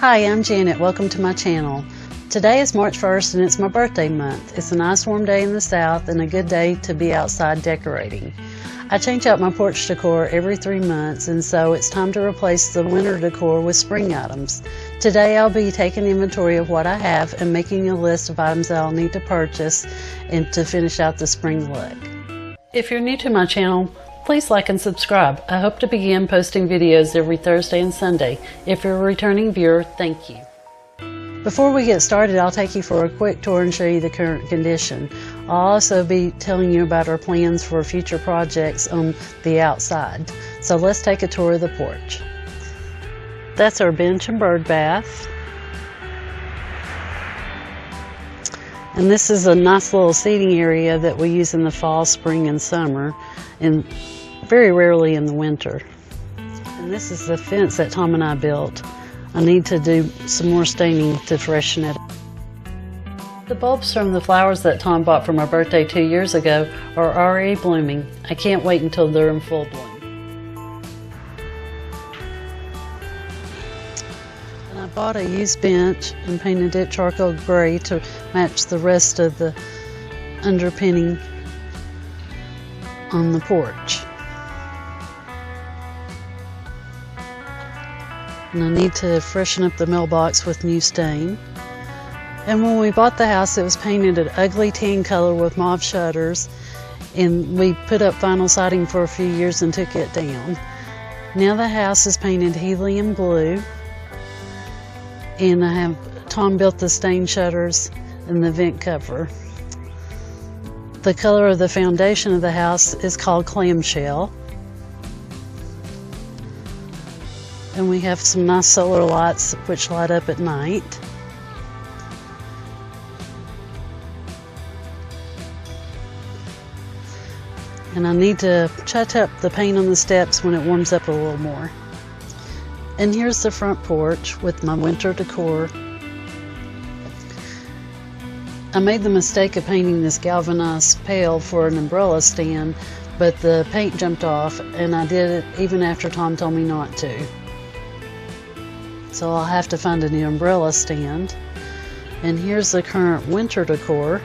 Hi, I'm Janet. Welcome to my channel. Today is March 1st and it's my birthday month. It's a nice warm day in the south and a good day to be outside decorating. I change out my porch decor every 3 months, and so it's time to replace the winter decor with spring items. Today I'll be taking inventory of what I have and making a list of items that I'll need to purchase and to finish out the spring look. If you're new to my channel, please like and subscribe. I hope to begin posting videos every Thursday and Sunday. If you're a returning viewer, thank you. Before we get started, I'll take you for a quick tour and show you the current condition. I'll also be telling you about our plans for future projects on the outside. So let's take a tour of the porch. That's our bench and bird bath. And this is a nice little seating area that we use in the fall, spring, and summer, and very rarely in the winter. And this is the fence that Tom and I built. I need to do some more staining to freshen it. The bulbs from the flowers that Tom bought for my birthday 2 years ago are already blooming. I can't wait until they're in full bloom. And I bought a used bench and painted it charcoal gray to match the rest of the underpinning on the porch. And I need to freshen up the mailbox with new stain. And when we bought the house, it was painted an ugly tan color with mauve shutters, and we put up vinyl siding for a few years and took it down. Now the house is painted helium blue, and Tom built the stain shutters and the vent cover. The color of the foundation of the house is called clamshell. And we have some nice solar lights which light up at night. And I need to touch up the paint on the steps when it warms up a little more. And here's the front porch with my winter decor. I made the mistake of painting this galvanized pail for an umbrella stand, but the paint jumped off, and I did it even after Tom told me not to. So I'll have to find a new umbrella stand. And here's the current winter decor.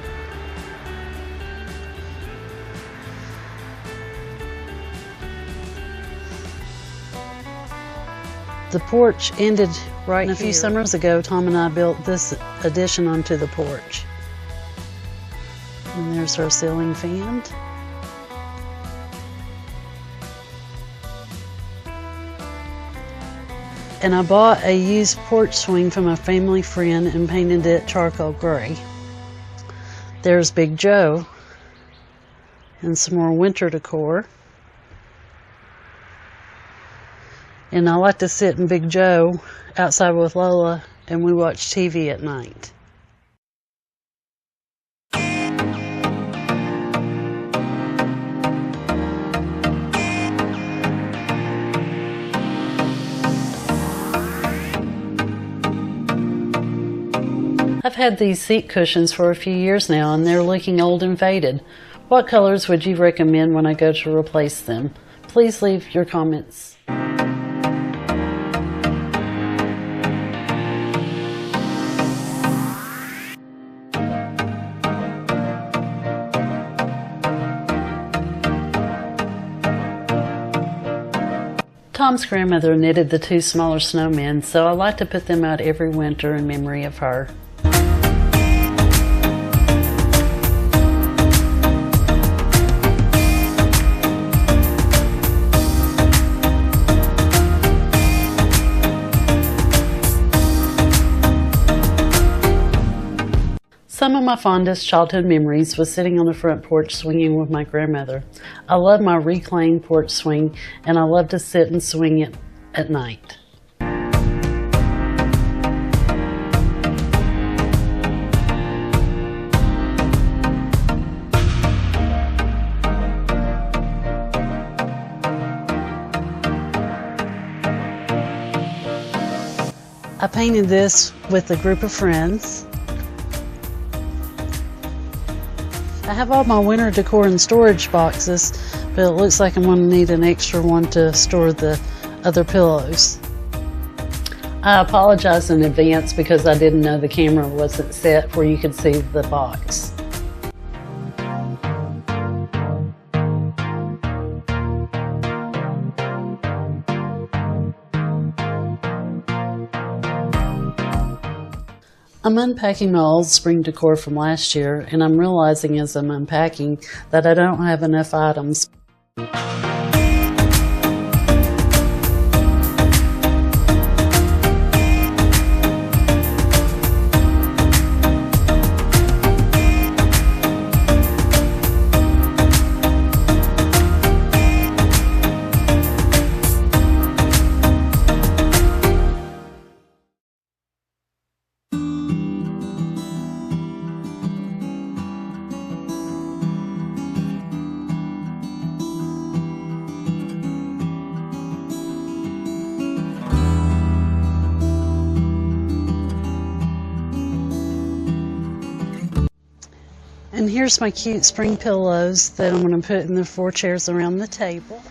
The porch ended right here. A few summers ago, Tom and I built this addition onto the porch. And there's our ceiling fan. And I bought a used porch swing from a family friend and painted it charcoal gray. There's Big Joe and some more winter decor. And I like to sit in Big Joe outside with Lola, and we watch TV at night. I've had these seat cushions for a few years now, and they're looking old and faded. What colors would you recommend when I go to replace them? Please leave your comments. Tom's grandmother knitted the 2 smaller snowmen, so I like to put them out every winter in memory of her. Some of my fondest childhood memories was sitting on the front porch swinging with my grandmother. I love my reclaimed porch swing, and I love to sit and swing it at night. I painted this with a group of friends. I have all my winter decor in storage boxes, but it looks like I'm going to need an extra one to store the other pillows. I apologize in advance because I didn't know the camera wasn't set where you could see the box. I'm unpacking my old spring decor from last year, and I'm realizing as I'm unpacking that I don't have enough items. And here's my cute spring pillows that I'm going to put in the 4 chairs around the table.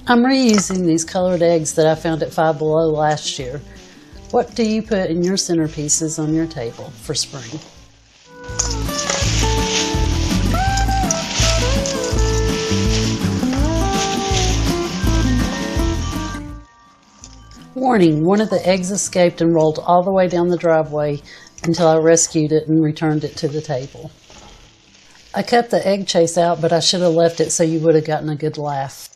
I'm reusing these colored eggs that I found at Five Below last year. What do you put in your centerpieces on your table for spring? Warning, one of the eggs escaped and rolled all the way down the driveway until I rescued it and returned it to the table. I cut the egg chase out, but I should have left it so you would have gotten a good laugh.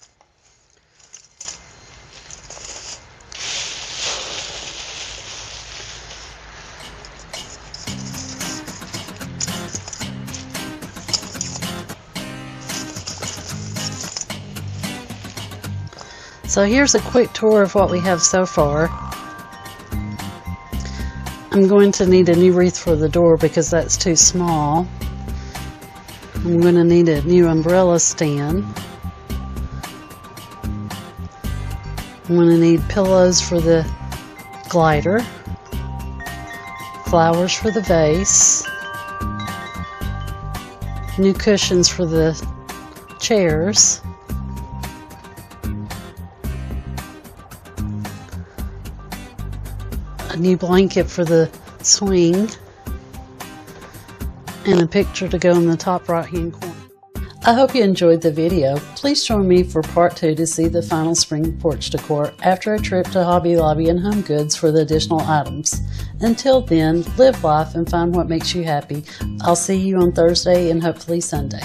So here's a quick tour of what we have so far. I'm going to need a new wreath for the door because that's too small. I'm going to need a new umbrella stand. I'm going to need pillows for the glider, flowers for the vase, new cushions for the chairs, a new blanket for the swing, and a picture to go in the top right hand corner. I hope you enjoyed the video. Please join me for part 2 to see the final spring porch decor after a trip to Hobby Lobby and HomeGoods for the additional items. Until then, live life and find what makes you happy. I'll see you on Thursday and hopefully Sunday.